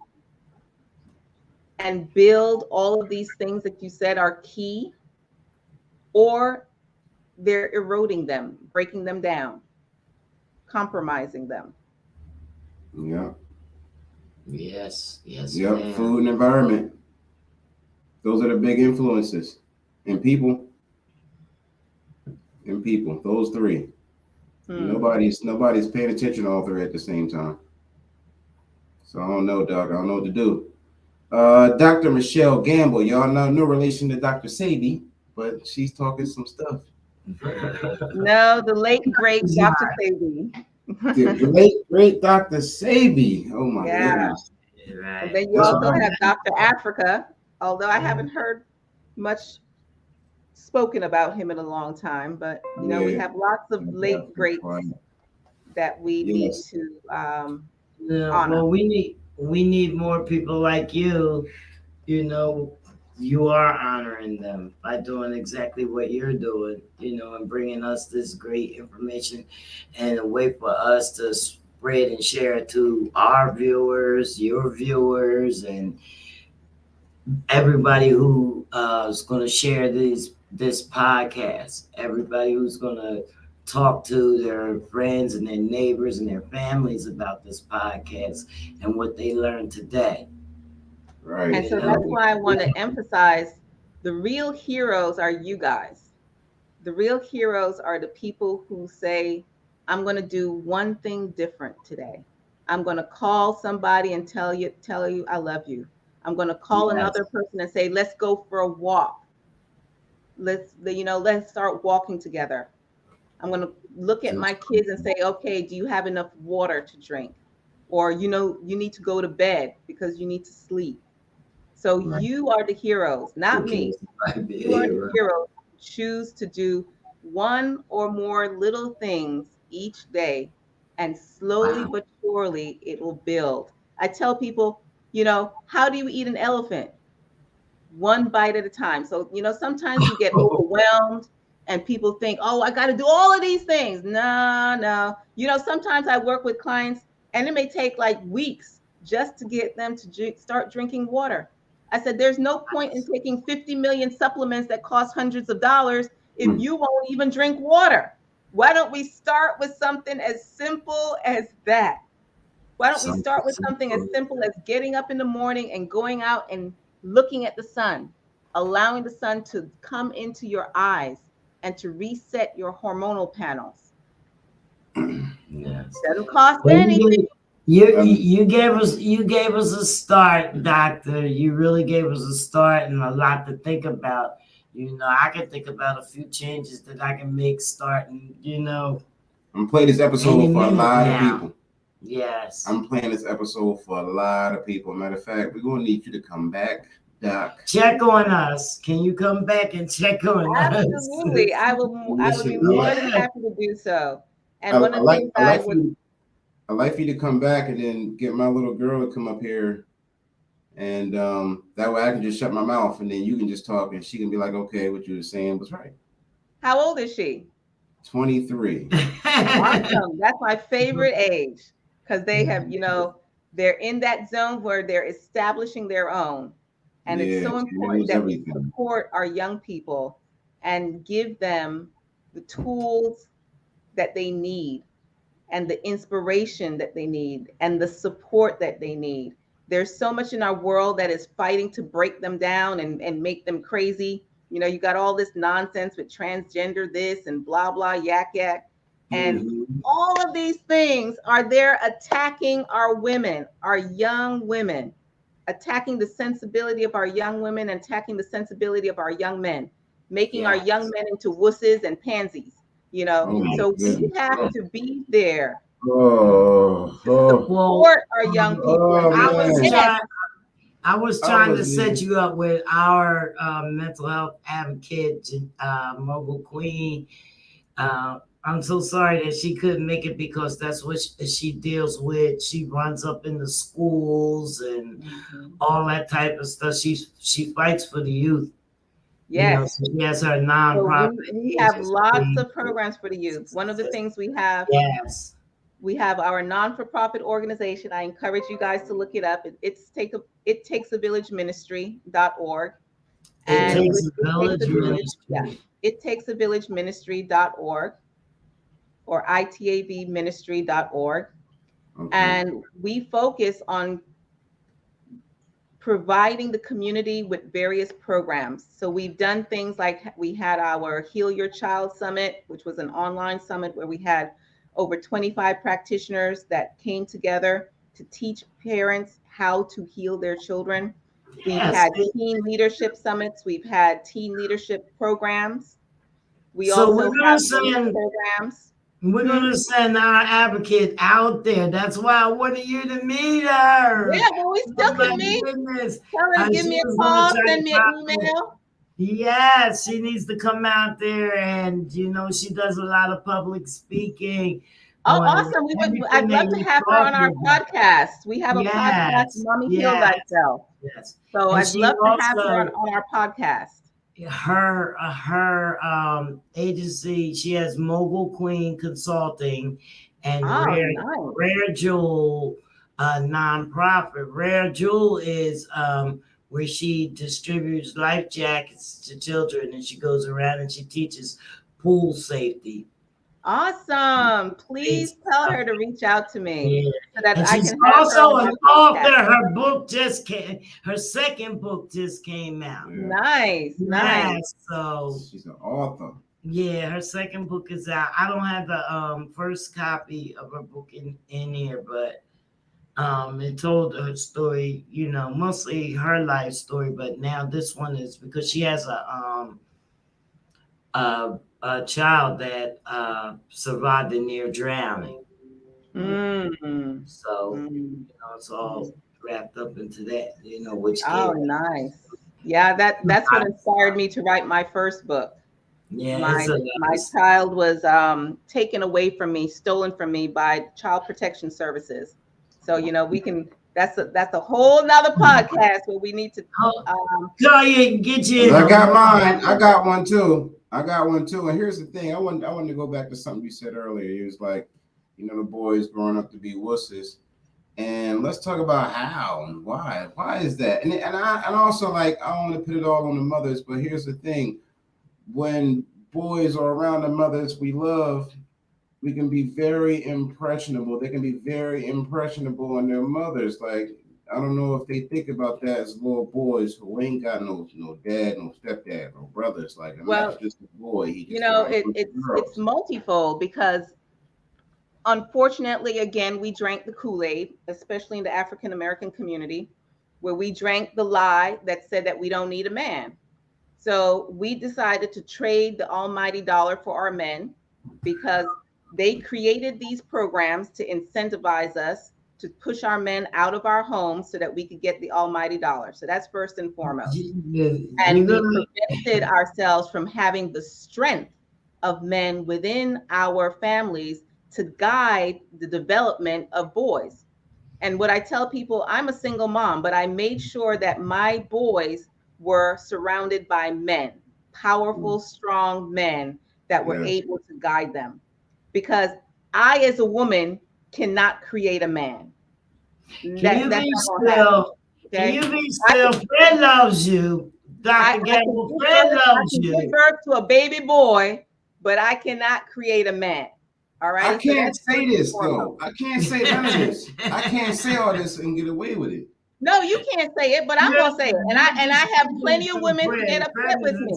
and build all of these things that you said are key, or they're eroding them, breaking them down, compromising them. Yeah. Yes. Yep. Ma'am. Food and environment. Those are the big influences. And people. Those three. Nobody's paying attention to all three at the same time. So I don't know, Doc. I don't know what to do. Dr. Michelle Gamble, y'all know, no relation to Dr. Sadie, but she's talking some stuff. No, the late great Dr. Sadie. The late great Dr. Sadie. Oh my goodness. Right. And then you also have Dr. Africa, although I haven't heard much spoken about him in a long time, but you know, we have lots of late greats that we need to honor. Well, we need more people like you. You know, you are honoring them by doing exactly what you're doing, you know, and bringing us this great information and a way for us to spread and share it to our viewers, your viewers, and everybody who is going to share these this podcast. Everybody who's gonna talk to their friends and their neighbors and their families about this podcast and what they learned today. Right. And so that's why I want to emphasize the real heroes are you guys. The real heroes are the people who say, I'm going to do one thing different today. I'm going to call somebody and tell you I love you. I'm going to call another person and say, let's go for a walk. Let's start walking together. I'm going to look at my kids and say, okay, do you have enough water to drink? Or, you need to go to bed because you need to sleep. So you are the heroes, not me. You are the heroes. Choose to do one or more little things each day, and slowly but surely it will build. I tell people, how do you eat an elephant? One bite at a time. So, sometimes you get overwhelmed and people think, oh, I got to do all of these things. No. Sometimes I work with clients and it may take like weeks just to get them to start drinking water. I said, there's no point in taking 50 million supplements that cost hundreds of dollars if you won't even drink water. Why don't we start with something as simple as that? Why don't we start with something as simple as getting up in the morning and going out and looking at the sun, allowing the sun to come into your eyes and to reset your hormonal panels? Yes. Doesn't cost anything. You gave us a start, doctor. You really gave us a start and a lot to think about. I can think about a few changes that I can make starting, I'm playing this episode for a lot of people. Yes. I'm playing this episode for a lot of people. Matter of fact, we're going to need you to come back, Doc. Check on us. Can you come back and check on us? Absolutely. I will be more than happy to do so. And one of the things I'd like for you to come back and then get my little girl to come up here. And that way I can just shut my mouth and then you can just talk and she can be like, okay, what you were saying was right. How old is she? 23. Awesome. That's my favorite age because they have, they're in that zone where they're establishing their own. And it's so important that we support our young people and give them the tools that they need and the inspiration that they need and the support that they need. There's so much in our world that is fighting to break them down and make them crazy. You got all this nonsense with transgender this and blah, blah, yak. And all of these things are there attacking our women, our young women, attacking the sensibility of our young women, and attacking the sensibility of our young men, making our young men into wusses and pansies, So we have to be there. Support our young people. I was trying to set you up with our mental health advocate, Mogul Queen. I'm so sorry that she couldn't make it because that's what she deals with. She runs up in the schools and all that type of stuff. She fights for the youth. Yes. So she has her nonprofit. So we have lots of programs for the youth. One of the things we have. Yes. We have our non-for-profit organization. I encourage you guys to look it up. It takes a village ministry.org. And it takes a village ministry.org or itavministry.org. Okay. And we focus on providing the community with various programs. So we've done things like we had our Heal Your Child Summit, which was an online summit where we had over 25 practitioners that came together to teach parents how to heal their children. We've had teen leadership summits. We've had teen leadership programs. We also have programs. We're going to send our advocate out there. That's why I wanted you to meet her. Yeah, but we still can meet. Tell her to give me a call, send me an email. Yes, she needs to come out there, and she does a lot of public speaking. Oh, awesome! I'd love to have her on our podcast. We have a podcast, Mommy Heal Thyself. Yes. So I'd love to have her on our podcast. Her agency, she has Mogul Queen Consulting and Rare Jewel nonprofit. Rare Jewel is where she distributes life jackets to children, and she goes around and she teaches pool safety. Awesome. Please tell her to reach out to me Yeah. so that And I she's can have her also on an my author. podcast. Her book just came. Her second book just came out. Yeah. Nice. Nice. So She's an author. yeah, her second book is out. I don't have the first copy of her book in here, but it told her story, you know, mostly her life story, but now this one is because she has a child that survived a near drowning. Mm. So Mm. you know, it's all wrapped up into that, you know, which Oh, came. nice. Yeah, that's what inspired me to write my first book. Yeah, My child was taken away from me, stolen from me by Child Protection Services. So you know, we can. That's a whole nother podcast where we need to. Go ahead and get you. I got mine. I got one too. And here's the thing. I wanted to go back to something you said earlier. It was like, you know, the boys growing up to be wusses. And let's talk about how and why. Why is that? And also, like, I don't want to put it all on the mothers, but here's the thing. When boys are around the mothers we love, we can be very impressionable. They can be very impressionable on their mothers. Like, I don't know if they think about that as little boys who ain't got no dad, no stepdad, no brothers. Like, Well, just a boy. You know, it's multifold because unfortunately, again, we drank the Kool-Aid, especially in the African American community, where we drank the lie that said that we don't need a man. So we decided to trade the almighty dollar for our men because they created these programs to incentivize us to push our men out of our homes so that we could get the almighty dollar. So that's first and foremost. And we prevented ourselves from having the strength of men within our families to guide the development of boys. And what I tell people, I'm a single mom, but I made sure that my boys were surrounded by men, powerful, strong men that were able to guide them. Because I, as a woman, cannot create a man. Can you be still? Fred loves you. Dr. Gamble, Fred loves you. I can give birth to a baby boy, but I cannot create a man. All right. I can't say this though. I can't say none of this. I can't say all this and get away with it. No, you can't say it, but I'm gonna say it. And I have plenty of women who get upset with me.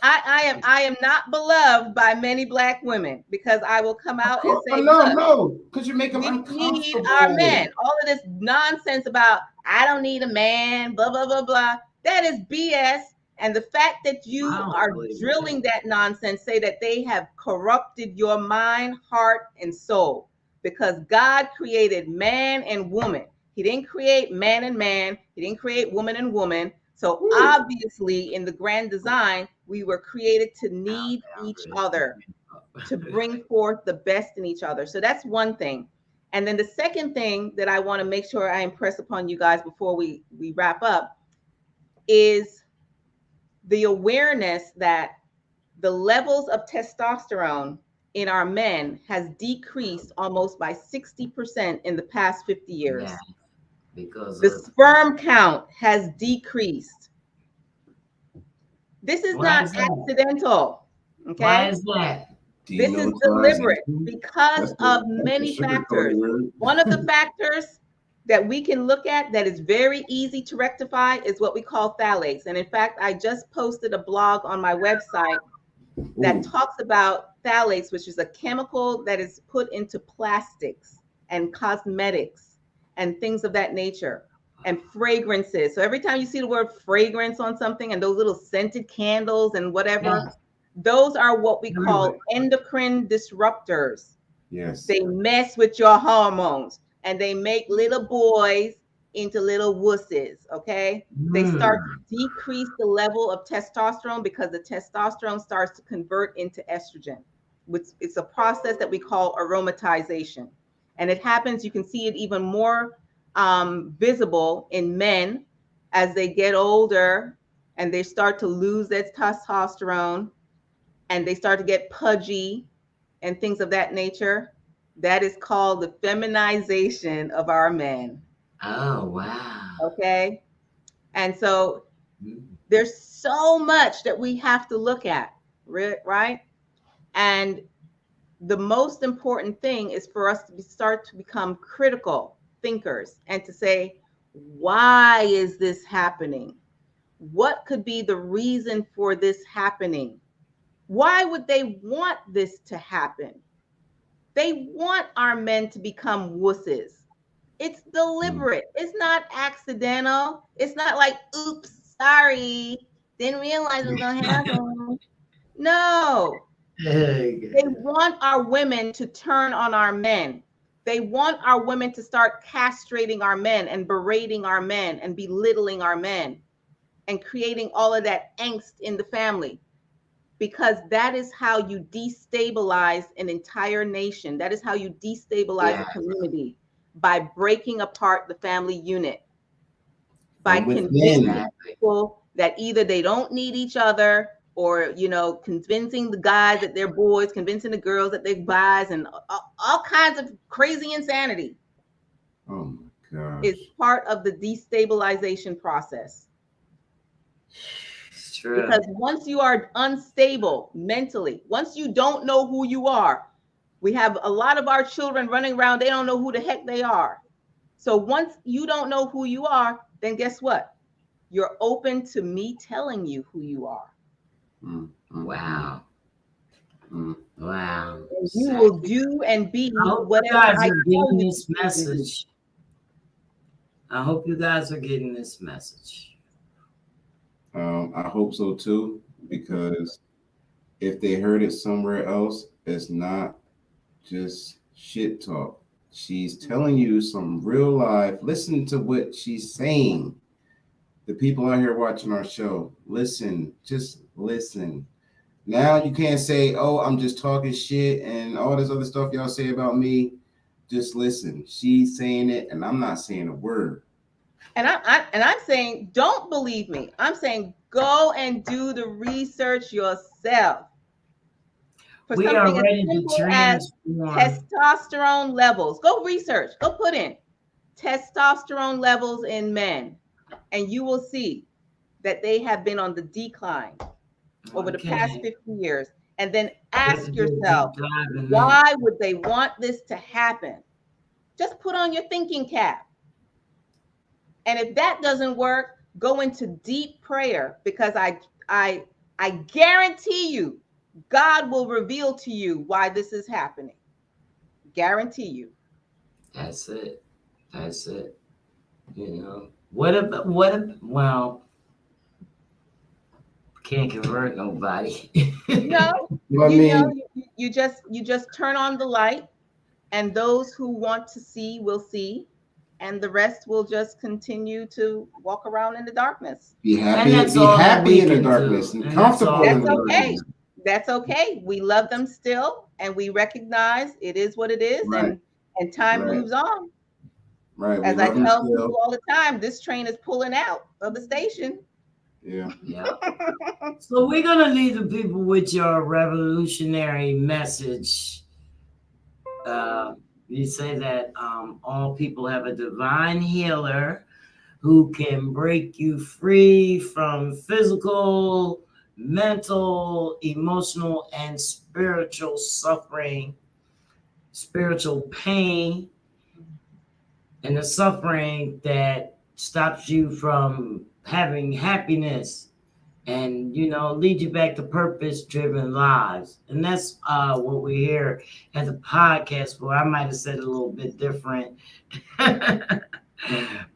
I am not beloved by many Black women because I will come out and say, no, because you make them uncomfortable. We need our men. All of this nonsense about I don't need a man, blah blah blah blah. That is BS. And the fact that you are drilling that nonsense say that they have corrupted your mind, heart, and soul. Because God created man and woman. He didn't create man and man. He didn't create woman and woman. So obviously, in the grand design, we were created to need each other, to bring forth the best in each other. So that's one thing. And then the second thing that I want to make sure I impress upon you guys before we wrap up is the awareness that the levels of testosterone in our men has decreased almost by 60% in the past 50 years. Yeah, because the sperm count has decreased. This is not accidental. Okay. Why is that? This is deliberate because of many factors. One of the factors that we can look at that is very easy to rectify is what we call phthalates. And in fact, I just posted a blog on my website that talks about phthalates, which is a chemical that is put into plastics and cosmetics and things of that nature and fragrances. So every time you see the word fragrance on something and those little scented candles and whatever, those are what we call endocrine disruptors. Yes. They mess with your hormones. And they make little boys into little wusses, okay? They start to decrease the level of testosterone because the testosterone starts to convert into estrogen, which it's a process that we call aromatization. And it happens, you can see it even more visible in men as they get older and they start to lose their testosterone and they start to get pudgy and things of that nature. That is called the feminization of our men. Oh, wow. Okay. And so there's so much that we have to look at, right? And the most important thing is for us to start to become critical thinkers and to say, why is this happening? What could be the reason for this happening? Why would they want this to happen? They want our men to become wusses. It's deliberate. It's not accidental. It's not like, oops, sorry, didn't realize it was going to happen. No. They want our women to turn on our men. They want our women to start castrating our men and berating our men and belittling our men and creating all of that angst in the family, because that is how you destabilize an entire nation. That is how you destabilize a community, by breaking apart the family unit, by convincing people that either they don't need each other, or, you know, convincing the guys that they're boys, convincing the girls that they're guys, and all kinds of crazy insanity. Oh my God. Is part of the destabilization process. It's true. Because once you are unstable mentally, once you don't know who you are, we have a lot of our children running around, they don't know who the heck they are. So once you don't know who you are, then guess what? You're open to me telling you who you are. Wow. Wow. And you will do and be whatever you guys I are tell getting you this message. I hope you guys are getting this message. I hope so too, because if they heard it somewhere else, it's not just shit talk. She's telling you some real life. Listen to what she's saying. The people out here watching our show, listen, just listen. Now you can't say, oh, I'm just talking shit and all this other stuff y'all say about me. Just listen. She's saying it, and I'm not saying a word. And I'm saying, don't believe me. I'm saying, go and do the research yourself. For we something are ready as simple to as transform. Testosterone levels. Go research. Go put in testosterone levels in men, and you will see that they have been on the decline over the past 50 years. And then ask yourself, why would they want this to happen? Just put on your thinking cap. And if that doesn't work, go into deep prayer, because I guarantee you, God will reveal to you why this is happening. Guarantee you. That's it. That's it. You know, well, can't convert nobody. No, you just turn on the light, and those who want to see will see, and the rest will just continue to walk around in the darkness. Be happy in the darkness and comfortable in the darkness. That's okay. We love them still, and we recognize it is what it is, and time moves on. Right. As I tell people all the time, this train is pulling out of the station. Yeah. So we're gonna leave the people with your revolutionary message. You say that all people have a divine healer who can break you free from physical, mental, emotional, and spiritual suffering, spiritual pain, and the suffering that stops you from having happiness, and, you know, lead you back to purpose-driven lives. And that's what we hear at the podcast. Well, I might have said it a little bit different,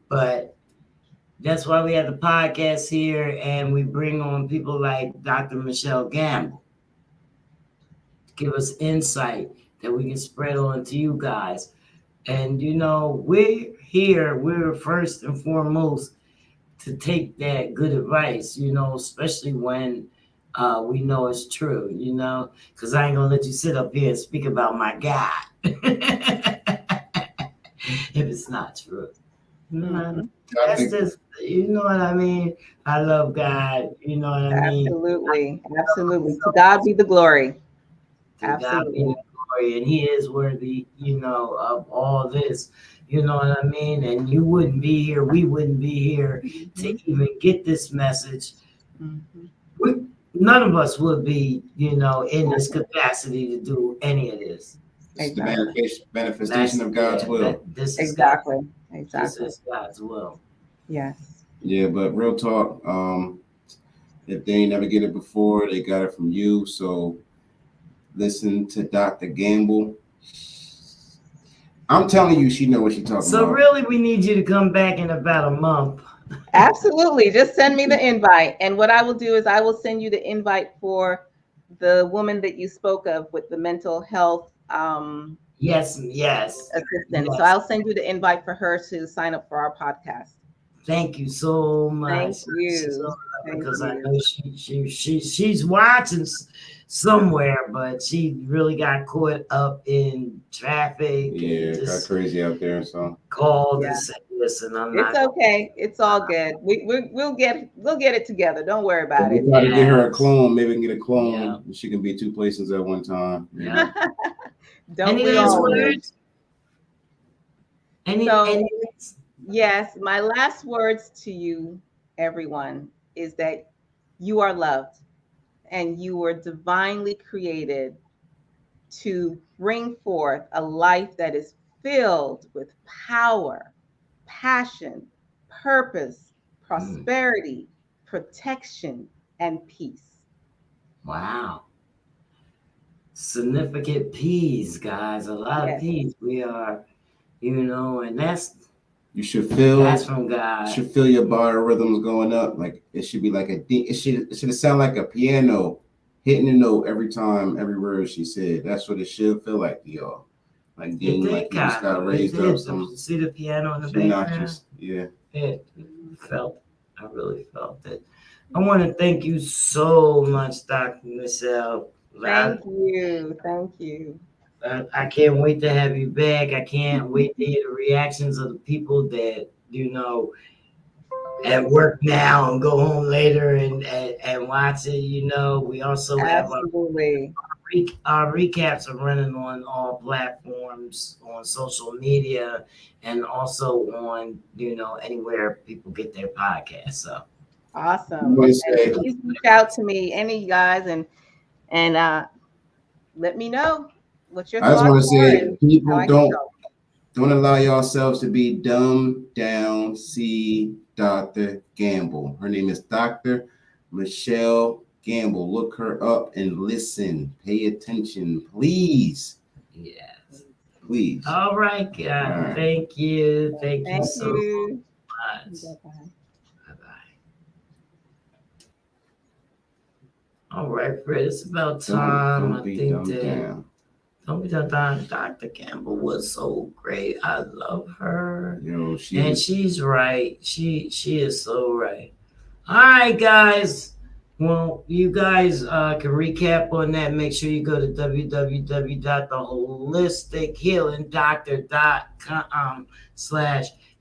but that's why we have the podcast here, and we bring on people like Dr. Michelle Gamble to give us insight that we can spread on to you guys. And, you know, we're first and foremost to take that good advice, you know, especially when we know it's true, you know, because I ain't gonna let you sit up here and speak about my God if it's not true. Mm-hmm. That's just, you know what I mean? I love God, you know what I mean? Absolutely. To God be the glory. To God be the glory, and He is worthy, you know, of all this. You know what I mean? And you wouldn't be here. We wouldn't be here to even get this message. None of us would be, in this capacity to do any of this. It's the manifestation of God's will. This is Exactly. This is God's will. Yes. Yeah, but real talk, if they ain't never get it before, they got it from you. So listen to Dr. Gamble. I'm telling you, she know what she's talking about. So really, we need you to come back in about a month. Absolutely. Just send me the invite. And what I will do is I will send you the invite for the woman that you spoke of with the mental health Yes. assistant. Yes. So I'll send you the invite for her to sign up for our podcast. Thank you so much. Thank you. Because I know she's watching somewhere, but she really got caught up in traffic. Yeah, and got crazy out there. So called and said, "Listen, I'm not." It's okay. It's all good. We'll get it together. Don't worry about it. we try to get her a clone. Maybe we can get a clone. Yeah. She can be two places at one time. Yeah. Don't Any we last all? words? Any? Yes, my last words to you, everyone, is that you are loved and you were divinely created to bring forth a life that is filled with power, passion, purpose, prosperity, protection, and peace. Wow. Significant P's, guys. A lot of P's. We are, and that's from God. Should feel your biorhythms going up. Like it should be like it should sound like a piano hitting a note every time, every word she said. That's what it should feel like to y'all. Like getting like you just got raised up. See the piano in the background? Yeah. I really felt it. I want to thank you so much, Dr. Michelle. Thank you. I can't wait to have you back. I can't wait to hear the reactions of the people that, at work now and go home later and watch it. We also have our recaps are running on all platforms, on social media, and also on, anywhere people get their podcasts. So awesome. Please reach out to me, any of you guys, and let me know what your thoughts are. I just want to say, people don't allow yourselves to be dumbed down. See Dr. Gamble. Her name is Dr. Michelle Gamble. Look her up and listen. Pay attention, please. Yes. Please. All right, guys. All right. Thank you. Thank you so much. Bye-bye. All right, Fred. It's about time. Don't be dumbed down. Don't be dumbed down. Dr. Gamble was so great. I love her. She's right. She is so right. All right, guys. Well, you guys can recap on that. Make sure you go to www.theholistichealingdoctor.com/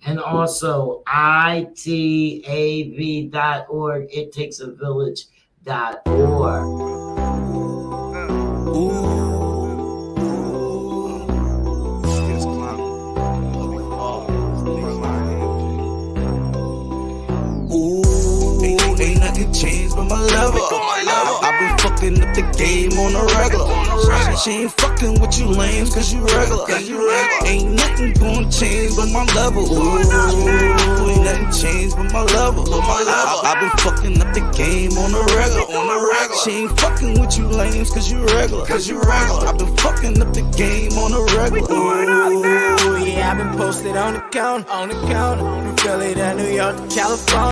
and also itav.org. ittakesavillage.org. Changed but my lover. I've been fucking up the game on the regular. She ain't fucking with you lames cause you regular. Ain't nothing gonna change but my level. Ain't nothing changed but my level. I've been fucking up the game on the regular. She ain't fucking with you lames cause you regular. I've been fucking up the game on the regular. Yeah, I've been posted on the counter, from Philly to New York to California.